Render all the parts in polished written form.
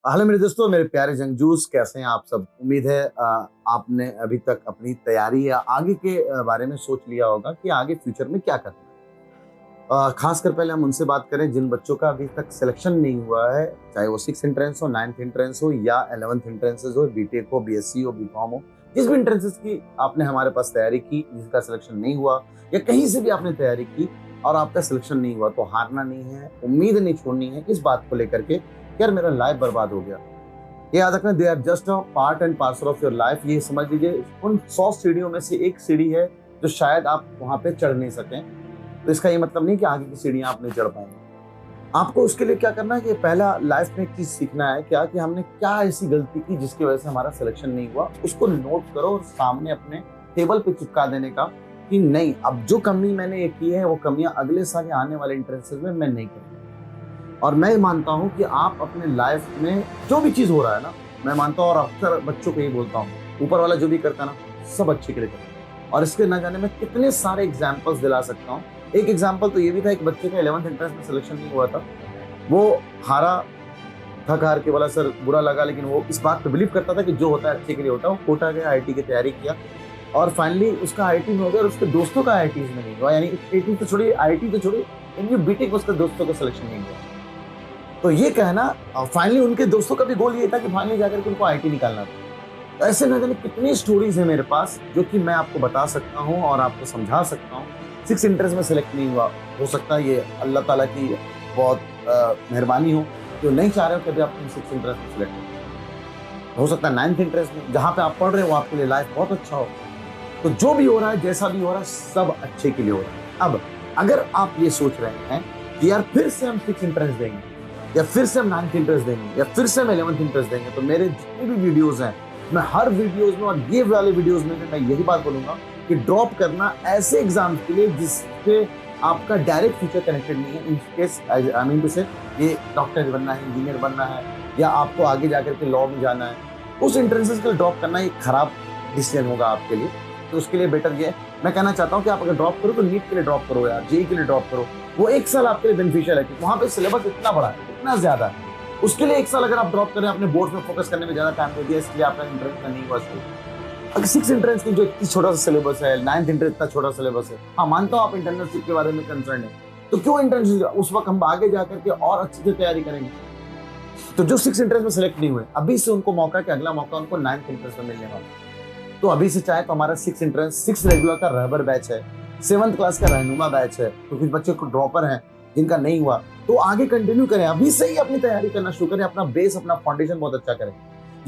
Hello मेरे दोस्तों, मेरे प्यारे जंगजूस, कैसे हैं आप सब। उम्मीद है आपने अभी तक अपनी तैयारी या आगे के बारे में सोच लिया होगा कि आगे फ्यूचर में क्या करना है। खासकर पहले हम उनसे बात करें जिन बच्चों का अभी तक सिलेक्शन नहीं हुआ है, चाहे वो 6 एंट्रेंस हो, 9th एंट्रेंस हो या 11th एंट्रेंसेस हो, बीटेक हो, बीएससी हो, बीकॉम हो, जिस भी एंट्रेंसेस की आपने हमारे पास तैयारी की, जिसका सिलेक्शन नहीं हुआ या कहीं से भी आपने तैयारी की और आपका सिलेक्शन नहीं हुआ, तो हारना नहीं है, उम्मीद नहीं छोड़नी है इस बात को लेकर के यार मेरा लाइफ बर्बाद हो गया। ये याद रखना, they are just a part and parcel of your life. ये समझ लीजिए उन 100 सीढ़ियों में से एक सीढ़ी है जो शायद आप वहां पे चढ़ नहीं सकें, तो इसका ये मतलब नहीं कि आगे की सीढ़ियां आप नहीं चढ़ पाएंगे। आपको उसके लिए क्या करना है कि पहला लाइफ में एक चीज सीखना है, क्या कि हमने क्या ऐसी गलती की जिसकी वजह से हमारा सिलेक्शन नहीं हुआ, उसको नोट करो और सामने अपने टेबल पे चिपका देने का कि नहीं, अब जो कमी मैंने ये की है वो कमियां अगले साल आने वाले इंट्रेंसेस में मैं नहीं करूंगा। और मैं मानता हूं कि आप अपने लाइफ में जो भी चीज हो रहा है ना, मैं मानता हूं और अक्सर बच्चों को ये बोलता हूं, ऊपर वाला जो भी करता है ना सब अच्छे के लिए करता है। और इसके न जाने में कितने सारे एग्जाम्पल्स दिला सकता हूँ। एक एग्जाम्पल तो ये भी था, एक बच्चे का 11th एंट्रेंस में सिलेक्शन नहीं हुआ था, वो हारा, थक हार के बोला सर बुरा लगा, लेकिन वो इस बात पे बिलीव करता था कि जो होता है अच्छे के लिए होता है। वो कोटा गया, आईआईटी की तैयारी किया और फाइनली उसका आईआईटी में हो गया और उसके दोस्तों का आईआईटी में नहीं हुआ। यानी आईआईटी तो छोड़िए, आईआईटी तो छोड़िए, एमयू बीटेक में उसके दोस्तों का सिलेक्शन नहीं हुआ। तो ये कहना, फाइनली उनके दोस्तों का भी गोल ये था कि फाइनली जाकर के उनको आईआईटी निकालना था। तो ऐसे न जाने कितनी स्टोरीज है मेरे पास जो कि मैं आपको बता सकता हूँ और आपको समझा सकता हूँ। 6 एंट्रेंस में सिलेक्ट नहीं हुआ, हो सकता है ये अल्लाह ताला की बहुत मेहरबानी हो, जो नहीं चाह रहे हो कभी आप 6 एंट्रेंस में सिलेक्ट हो सकता है 9th एंट्रेंस में जहाँ पे आप पढ़ रहे हो आपके लिए लाइफ बहुत अच्छा हो। तो जो भी हो रहा है, जैसा भी हो रहा है, सब अच्छे के लिए हो रहा है। अब अगर आप ये सोच रहे हैं कि यार फिर से हम 6 एंट्रेंस देंगे या फिर से हम 9th एंट्रेंस देंगे या फिर से हम 11th एंट्रेंस देंगे, तो मेरे जितने भी वीडियोस हैं, मैं हर वीडियोस में और ये वाले वीडियोस में मैं यही बात बोलूंगा कि ड्रॉप करना ऐसे एग्जाम के लिए जिससे आपका डायरेक्ट फ्यूचर कनेक्टेड नहीं है। In case I mean to say, ये डॉक्टर बनना है, इंजीनियर बनना है या आपको आगे जाकर के लॉ में जाना है, उस एंट्रेंसेस के लिए ड्रॉप करना एक खराब डिसीजन होगा आपके लिए। तो उसके लिए बेटर ये मैं कहना चाहता हूँ कि आप अगर ड्रॉप करो तो नीट के लिए ड्रॉप करो यार, जेईई के लिए ड्रॉप करो। वो एक साल आपके लिए बेनिफिशियल है क्योंकि वहाँ पे सिलेबस इतना बड़ा है, इतना ज्यादा है। उसके लिए एक साल अगर आप ड्रॉप करें, अपने बोर्ड में फोकस करने में ज्यादा टाइम दे दिया, इसलिए आपका एंट्रेंस का नहीं हुआ। अगर 6 एंट्रेंस की जो इतनी छोटा सा सिलेबस है, 9th एंट्रेंस इतना छोटा सिलेबस है, हाँ मानता हूँ आप इंटर्नशिप के बारे में कंसर्न है, तो क्यों इंटर्नशिप, उस वक्त हम आगे जाकर के और अच्छे से तैयारी करेंगे। तो जो 6 एंट्रेंस में सिलेक्ट नहीं हुए, अभी से उनको मौका कि अगला मौका उनको 9th एंट्रेंस में मिलने वाला। तो अभी से चाहे तो हमारा 6 एंट्रेंस, 6 रेगुलर का रहबर बैच है, 7th क्लास का रहनुमा बैच है, तो कुछ बच्चे को ड्रॉपर हैं जिनका नहीं हुआ, तो आगे कंटिन्यू करें, अभी से ही अपनी तैयारी करना शुरू करें, अपना बेस, अपना फाउंडेशन बहुत अच्छा करें।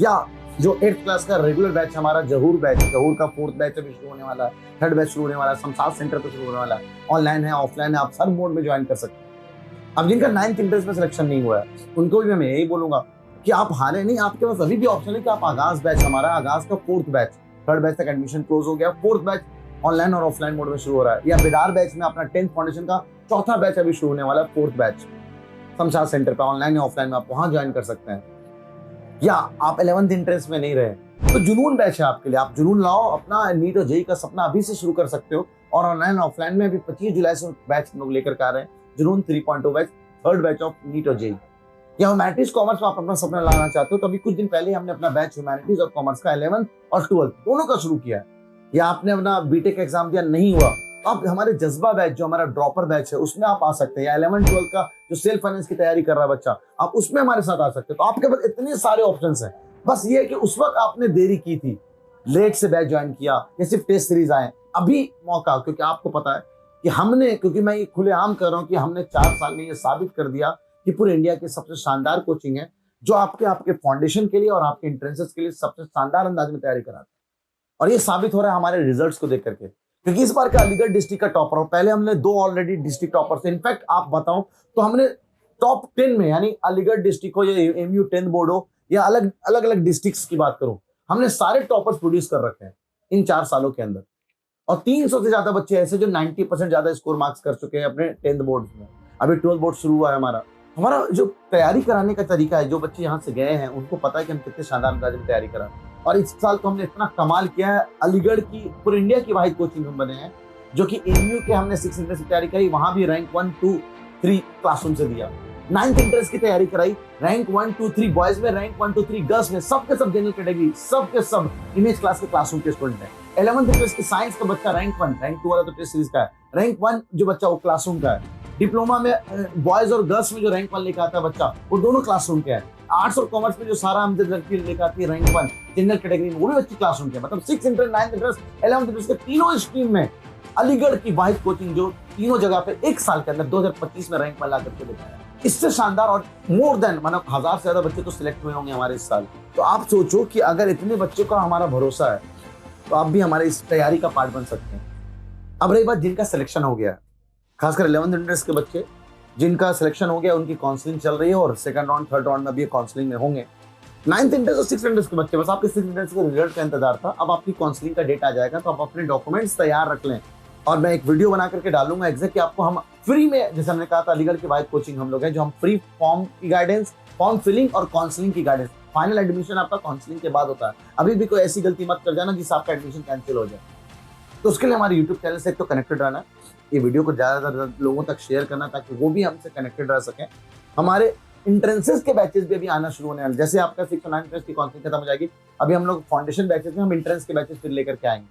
या जो 8th क्लास का रेगुलर बैच हमारा जहूर बैच, जहूर का 4th बैच अभी शुरू होने वाला है, 3rd बैच शुरू होने वाला है, शमशाद सेंटर पे शुरू होने वाला है, ऑनलाइन है, ऑफलाइन है, आप हर मोड में ज्वाइन कर सकते हैं। अब जिनका 9th एंट्रेंस में सिलेक्शन नहीं हुआ है, उनको भी मैं यही बोलूंगा कि आप हारे नहीं, आपके पास अभी भी ऑप्शन है कि आप आगाज बैच, हमारा आगाज का 4th बैच, 3rd बैच तक एडमिशन क्लोज हो गया, 4th बैच ऑनलाइन और ऑफलाइन मोड में शुरू हो रहा है, या बिदार बैच में अपना 10th फाउंडेशन का 4था बैच अभी शुरू होने वाला है, 4th बैच शमशाद सेंटर पे ऑनलाइन या ऑफलाइन में आप वहां ज्वाइन कर सकते हैं। या आप 11th एंट्रेंस में नहीं रहे तो जुनून बैच है आपके लिए, आप जुनून लाओ, अपना नीट और जेईई का सपना अभी से शुरू कर सकते हो। और ऑनलाइन ऑफलाइन में अभी 25 जुलाई से बैच लोग लेकर के आ रहे हैं, जुनून 3.0 batch, 3rd batch of NEET और जेईई। या ह्यूमैनिटीज कॉमर्स में आप अपना सपना लाना चाहते हो तो अभी कुछ दिन पहले हमने अपना बैच ह्यूमैनिटीज और कॉमर्स का 11th और 12th दोनों का शुरू किया है। या आपने अपना बीटेक एग्जाम दिया, नहीं हुआ, तो आप हमारे जज्बा बैच, जो हमारा ड्रॉपर बैच है, उसमें आप आ सकते हैं। या 11th 12th का जो सेल्फ फाइनेंस की तैयारी कर रहा है बच्चा, आप उसमें हमारे साथ आ सकते हैं। तो आपके पास इतने सारे ऑप्शंस हैं, बस ये है कि उस वक्त आपने देरी की थी, लेट से बैच ज्वाइन किया या सिर्फ टेस्ट सीरीज आए। अभी मौका, क्योंकि आपको पता है कि हमने, क्योंकि मैं ये खुलेआम कर रहा हूँ कि हमने 4 साल में ये साबित कर दिया कि पूरे इंडिया की सबसे शानदार कोचिंग है जो आपके फाउंडेशन के लिए और आपके एंट्रेंसेस के लिए सबसे शानदार अंदाज में तैयारी कराता है। और ये साबित हो रहा है हमारे रिजल्ट्स को देख करके, क्योंकि इस बार का अलीगढ़ डिस्ट्रिक्ट का टॉपर हो, पहले हमने 2 ऑलरेडी डिस्ट्रिक्ट टॉपर थे। इनफैक्ट आप बताऊं तो हमने टॉप 10 में, यानी अलीगढ़ डिस्ट्रिक्ट हो या एमयू 10th बोर्ड हो या अलग अलग डिस्ट्रिक्ट्स की बात करूं, हमने सारे टॉपर्स प्रोड्यूस कर रखे हैं इन 4 सालों के अंदर। और 300 से ज्यादा बच्चे ऐसे जो 90% ज्यादा स्कोर मार्क्स कर चुके हैं अपने 10th बोर्ड में। अभी 12th बोर्ड शुरू हुआ है हमारा जो तैयारी कराने का तरीका है, जो बच्चे यहाँ से गए हैं उनको पता है कि हम कितने शानदार अंदाज में तैयारी करा। और इस साल तो हमने इतना कमाल किया है, अलीगढ़ की पूरे इंडिया की वाहिद कोचिंग हम बने हैं जो कि एमयू के हमने 6 एंट्रेंस की तैयारी करी, वहां भी रैंक 1, 2, 3 क्लासरूम से दिया। 9th इंट्रेंस की तैयारी कराई, रैंक 1 2 3 बॉयज में, रैंक 1 2 3 गर्ल्स में, सबके सब जनरल कैटेगरी, सबके सब इमेज क्लास के क्लासरूम के स्टूडेंट हैं। 11th इंट्रेंस की साइंस का बच्चा रैंक 1, रैंक 2 वाला तो टेस्ट सीरीज का है, रैंक 1 जो बच्चा वो क्लासरूम का है। डिप्लोमा में बॉयज और गर्ल्स में जो रैंक 1 लेकर आता है बच्चा, वो दोनों क्लासरूम के हैं। आर्ट्स और कॉमर्स में जो सारा हमसे लड़की लेकर आती है रैंक 1 जनरल कैटेगरी में, वो भी बच्चे क्लासरूम के हैं। मतलब 6th entrance, 9th entrance, 11th entrance के तीनों स्ट्रीम में अलीगढ़ की वाहिद कोचिंग जो तीनों जगह पे एक साल के अंदर 2025 में रैंक 1 ला करके दिखाया। इससे शानदार और मोर देन मतलब 1000 से ज्यादा बच्चे तो सिलेक्ट हुए होंगे हमारे इस साल। तो आप सोचो कि अगर इतने बच्चों का हमारा भरोसा है तो आप भी हमारे इस तैयारी का पार्ट बन सकते हैं। अब रही बात जिनका सिलेक्शन हो गया है, खासकर 11th इंट्रेंस के बच्चे जिनका सिलेक्शन हो गया, उनकी काउंसलिंग चल रही है और सेकंड राउंड थर्ड राउंड में भी काउंसलिंग में होंगे। 9th इंट्रेंस और 6th इंट्रेंस के बच्चे, बस आपके 6th इंट्रेंस के रिजल्ट का इंतजार था। अब आपकी काउंसलिंग का डेट आ जाएगा तो आप अपने डॉक्यूमेंट्स तैयार रख लें और मैं एक वीडियो बना करके डालूंगा एग्जैक्ट कि आपको हम फ्री में, जैसे हमने कहा था अलीगढ़ की वाहिद कोचिंग हम लोग हैं, जो हम फ्री फॉर्म की गाइडेंस, फॉर्म फिलिंग और काउंसलिंग की गाइडेंस, फाइनल एडमिशन आपका काउंसलिंग के बाद होता है। अभी भी कोई ऐसी गलती मत कर जाना जिससे आपका एडमिशन कैंसिल हो जाए। तो उसके लिए हमारे यूट्यूब चैनल से एक तो कनेक्टेड रहना, ये वीडियो को ज़्यादातर लोगों तक शेयर करना ताकि वो भी हमसे कनेक्टेड रह सकें। हमारे इंट्रेंसेस के बैचेस भी अभी आना शुरू होने वाले, जैसे आपका 6 और 9 इंट्रेंस की काउंसलिंग खत्म हो जाएगी, अभी हम लोग फाउंडेशन बैचेस में हम इंट्रेंस के बैचेस फिर लेकर के आएंगे।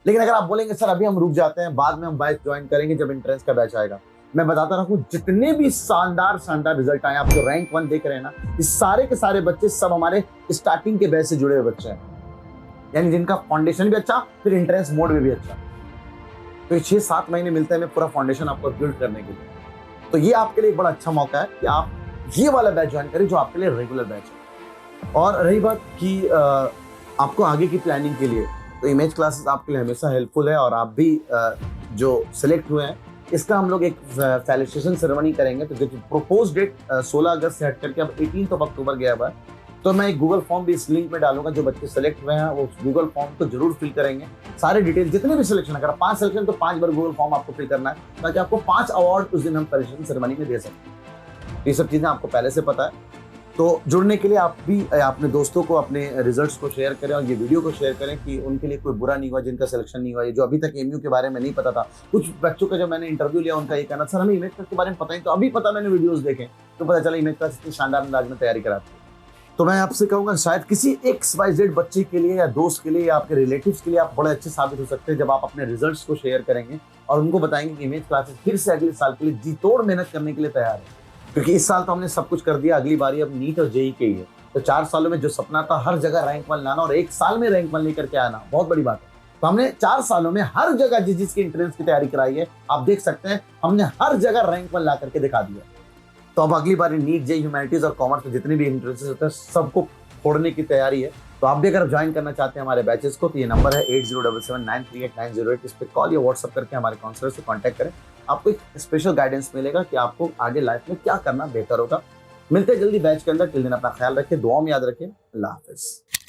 लेकिन अगर आप बोलेंगे सर अभी हम रुक जाते हैं, बाद में हम बैच ज्वाइन करेंगे जब इंट्रेंस का बैच आएगा, मैं बताता रहूं जितने भी शानदार रिजल्ट आए, आप जो रैंक 1 देख रहे हैं ना, इस सारे के सारे बच्चे सब हमारे स्टार्टिंग के बैच से जुड़े हुए बच्चे हैं, यानी जिनका फाउंडेशन भी अच्छा फिर इंट्रेंस मोड में भी अच्छा। तो 6-7 महीने मिलते हैं हमें पूरा फाउंडेशन आपको बिल्ड करने के लिए। तो ये आपके लिए एक बड़ा अच्छा मौका है कि आप ये वाला बैच ज्वाइन करें जो आपके लिए रेगुलर बैच है। और रही बात कि आपको आगे की प्लानिंग के लिए, तो इमेज क्लासेस आपके लिए हमेशा हेल्पफुल है। और आप भी जो सिलेक्ट हुए हैं, इसका हम लोग एक फैलिसिटेशन सेरेमनी करेंगे। तो जो प्रोपोज डेट 16 अगस्त से हट करके अब 18 अक्टूबर गया हुआ है, तो मैं एक गूगल फॉर्म भी इस लिंक में डालूंगा। जो बच्चे सेलेक्ट हुए हैं वो गूगल फॉर्म को जरूर फिल करेंगे, सारे डिटेल जितने भी सिलेक्शन, अगर 5 सिलेक्शन तो 5 बार गूगल फॉर्म आपको फिल करना है ताकि आपको 5 अवार्ड उस दिन हम फैलिसिटेशन सेरेमनी में दे सकें। ये सब चीजें आपको पहले से पता है। तो जुड़ने के लिए आप भी अपने दोस्तों को अपने रिजल्ट्स को शेयर करें और ये वीडियो को शेयर करें कि उनके लिए कोई बुरा नहीं हुआ जिनका सिलेक्शन नहीं हुआ। जो अभी तक एमयू के बारे में नहीं पता था, कुछ बच्चों का जब मैंने इंटरव्यू लिया उनका ये कहना, सर हमें इमेज क्लास के बारे में पता नहीं, तो अभी पता, मैंने वीडियोस देखे तो पता चला इमेज क्लास इतनी शानदार अंदाज में तैयारी कराती है। तो मैं आपसे कहूँगा शायद किसी XYZ बच्चे के लिए या दोस्त के लिए या आपके रिलेटिव्स के लिए आप बड़े अच्छे साबित हो सकते हैं जब आप अपने रिजल्ट्स को शेयर करेंगे और उनको बताएंगे कि इमेज क्लासेस फिर से अगले साल के लिए जी तोड़ मेहनत करने के लिए तैयार है। क्योंकि इस साल तो हमने सब कुछ कर दिया, अगली बारी अब नीट और जेई के ही है। तो 4 सालों में जो सपना था हर जगह रैंक 1 लाना और 1 साल में रैंक 1 लेकर के आना बहुत बड़ी बात है। तो हमने 4 सालों में हर जगह जिसकी एंट्रेंस की तैयारी कराई है, आप देख सकते हैं हमने हर जगह रैंक 1 ला करके दिखा दिया। तो अब अगली बारी नीट, जेई, ह्यूमैनिटीज और कॉमर्स में जितने भी एंट्रेंसेस होते हैं सबको फोड़ने की तैयारी है। तो आप भी अगर ज्वाइन करना चाहते हैं हमारे बैचेस को, तो ये नंबर है 8077938908। इस पर कॉल या व्हाट्सअप करके हमारे काउंसलर से कांटेक्ट करें। आपको एक स्पेशल गाइडेंस मिलेगा कि आपको आगे लाइफ में क्या करना बेहतर होगा। मिलते हैं जल्दी बैच के अंदर। टिल दिन अपना ख्याल रखें, दुआओं में याद रखें। अल्लाह हाफिज।